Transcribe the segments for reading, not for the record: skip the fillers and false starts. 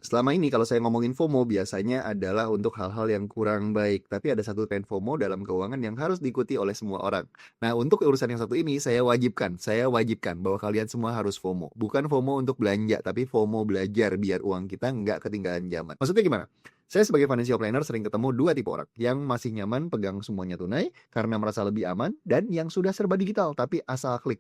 Selama ini kalau saya ngomongin FOMO biasanya adalah untuk hal-hal yang kurang baik, tapi ada satu tren FOMO dalam keuangan yang harus diikuti oleh semua orang. Nah, untuk urusan yang satu ini saya wajibkan bahwa kalian semua harus FOMO. Bukan FOMO untuk belanja, tapi FOMO belajar biar uang kita nggak ketinggalan zaman. Maksudnya gimana? Saya sebagai financial planner sering ketemu dua tipe orang, yang masih nyaman pegang semuanya tunai karena merasa lebih aman, dan yang sudah serba digital tapi asal klik.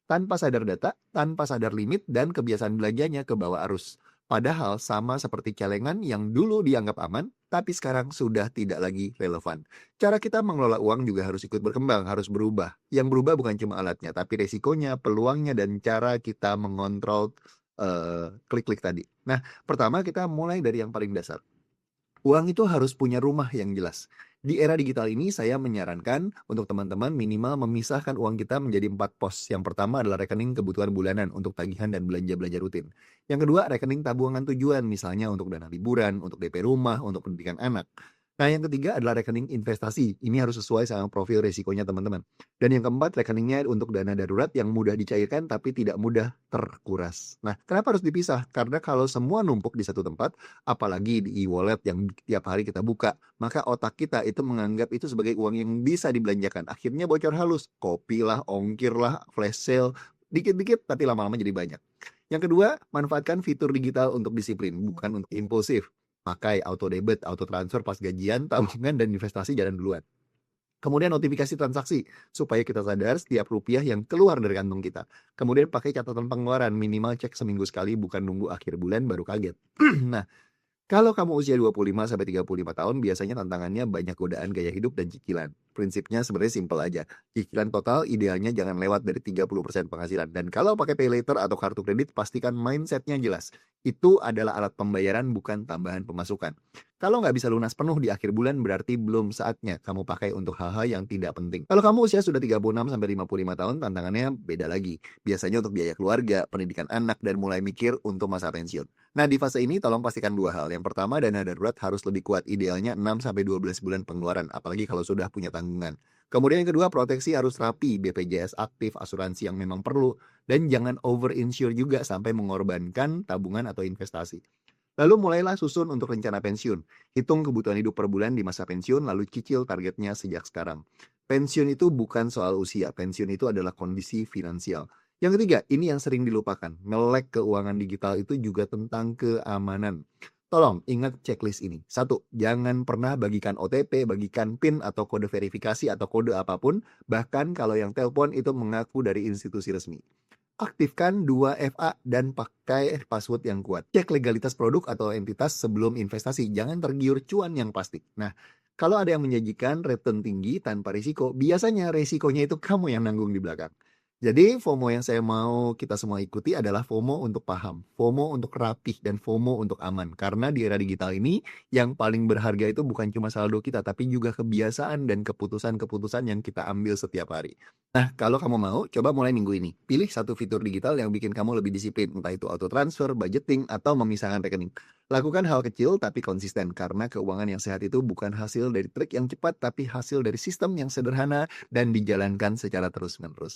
Tanpa sadar data, tanpa sadar limit, dan kebiasaan belanjanya ke bawah arus. Padahal sama seperti celengan yang dulu dianggap aman, tapi sekarang sudah tidak lagi relevan. Cara kita mengelola uang juga harus ikut berkembang, harus berubah. Yang berubah bukan cuma alatnya, tapi resikonya, peluangnya, dan cara kita mengontrol klik-klik tadi. Nah, pertama kita mulai dari yang paling dasar. Uang itu harus punya rumah yang jelas. Di era digital ini, saya menyarankan untuk teman-teman minimal memisahkan uang kita menjadi 4 pos. Yang pertama adalah rekening kebutuhan bulanan untuk tagihan dan belanja-belanja rutin. Yang kedua, rekening tabungan tujuan, misalnya untuk dana liburan, untuk DP rumah, untuk pendidikan anak. Nah, yang ketiga adalah rekening investasi. Ini harus sesuai sama profil resikonya teman-teman. Dan yang keempat, rekeningnya untuk dana darurat yang mudah dicairkan tapi tidak mudah terkuras. Nah, kenapa harus dipisah? Karena kalau semua numpuk di satu tempat, apalagi di e-wallet yang tiap hari kita buka, maka otak kita itu menganggap itu sebagai uang yang bisa dibelanjakan. Akhirnya bocor halus, kopi lah, ongkir lah, flash sale, dikit-dikit tapi lama-lama jadi banyak. Yang kedua, manfaatkan fitur digital untuk disiplin, bukan untuk impulsif. Pakai auto debit, auto transfer pas gajian, tabungan, dan investasi jalan duluan. Kemudian notifikasi transaksi, supaya kita sadar setiap rupiah yang keluar dari kantong kita. Kemudian pakai catatan pengeluaran, minimal cek seminggu sekali, bukan nunggu akhir bulan baru kaget. Nah, kalau kamu usia 25 sampai 35 tahun, biasanya tantangannya banyak godaan gaya hidup dan cicilan. Prinsipnya sebenarnya simpel aja. Cicilan total idealnya jangan lewat dari 30% penghasilan. Dan kalau pakai pay later atau kartu kredit, pastikan mindsetnya jelas. Itu adalah alat pembayaran, bukan tambahan pemasukan. Kalau nggak bisa lunas penuh di akhir bulan, berarti belum saatnya kamu pakai untuk hal-hal yang tidak penting. Kalau kamu usia sudah 36 sampai 55 tahun, tantangannya beda lagi. Biasanya untuk biaya keluarga, pendidikan anak, dan mulai mikir untuk masa pensiun. Nah, di fase ini tolong pastikan dua hal. Yang pertama, dana darurat harus lebih kuat, idealnya 6 sampai 12 bulan pengeluaran, apalagi kalau sudah punya tanggungan. Kemudian yang kedua, proteksi harus rapi, BPJS aktif, asuransi yang memang perlu, dan jangan over insure juga sampai mengorbankan tabungan atau investasi. Lalu mulailah susun untuk rencana pensiun. Hitung kebutuhan hidup per bulan di masa pensiun, lalu cicil targetnya sejak sekarang. Pensiun itu bukan soal usia, pensiun itu adalah kondisi finansial. Yang ketiga, ini yang sering dilupakan. Melek keuangan digital itu juga tentang keamanan. Tolong ingat checklist ini. Satu, jangan pernah bagikan OTP, bagikan PIN atau kode verifikasi atau kode apapun, bahkan kalau yang telepon itu mengaku dari institusi resmi. Aktifkan 2FA dan pakai password yang kuat. Cek legalitas produk atau entitas sebelum investasi. Jangan tergiur cuan yang plastik. Nah, kalau ada yang menjanjikan return tinggi tanpa risiko, biasanya risikonya itu kamu yang nanggung di belakang. Jadi FOMO yang saya mau kita semua ikuti adalah FOMO untuk paham, FOMO untuk rapih, dan FOMO untuk aman. Karena di era digital ini, yang paling berharga itu bukan cuma saldo kita, tapi juga kebiasaan dan keputusan-keputusan yang kita ambil setiap hari. Nah, kalau kamu mau, coba mulai minggu ini. Pilih satu fitur digital yang bikin kamu lebih disiplin, entah itu auto transfer, budgeting, atau memisahkan rekening. Lakukan hal kecil tapi konsisten, karena keuangan yang sehat itu bukan hasil dari trik yang cepat, tapi hasil dari sistem yang sederhana dan dijalankan secara terus-menerus.